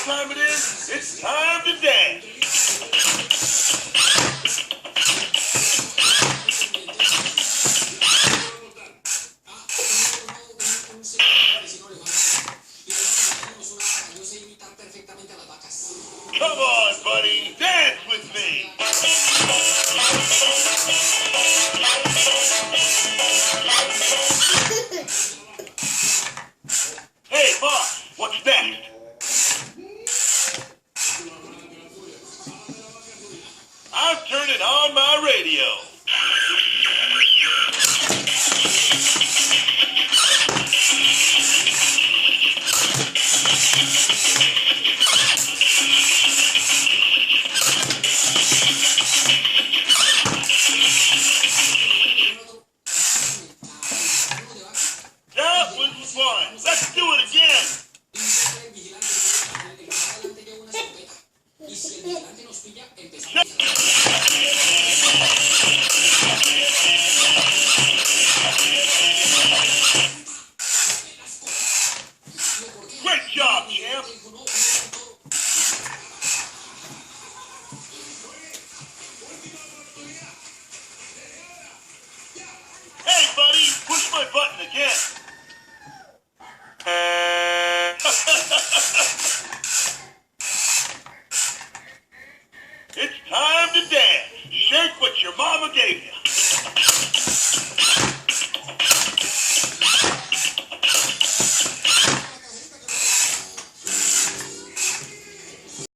time it is? It's time to dance. Come on, buddy, dance with me. Hey, boss, what's next? I'm turning on my radio. That was fun. Let's do it again. Great job, champ. Hey, buddy, push my button again.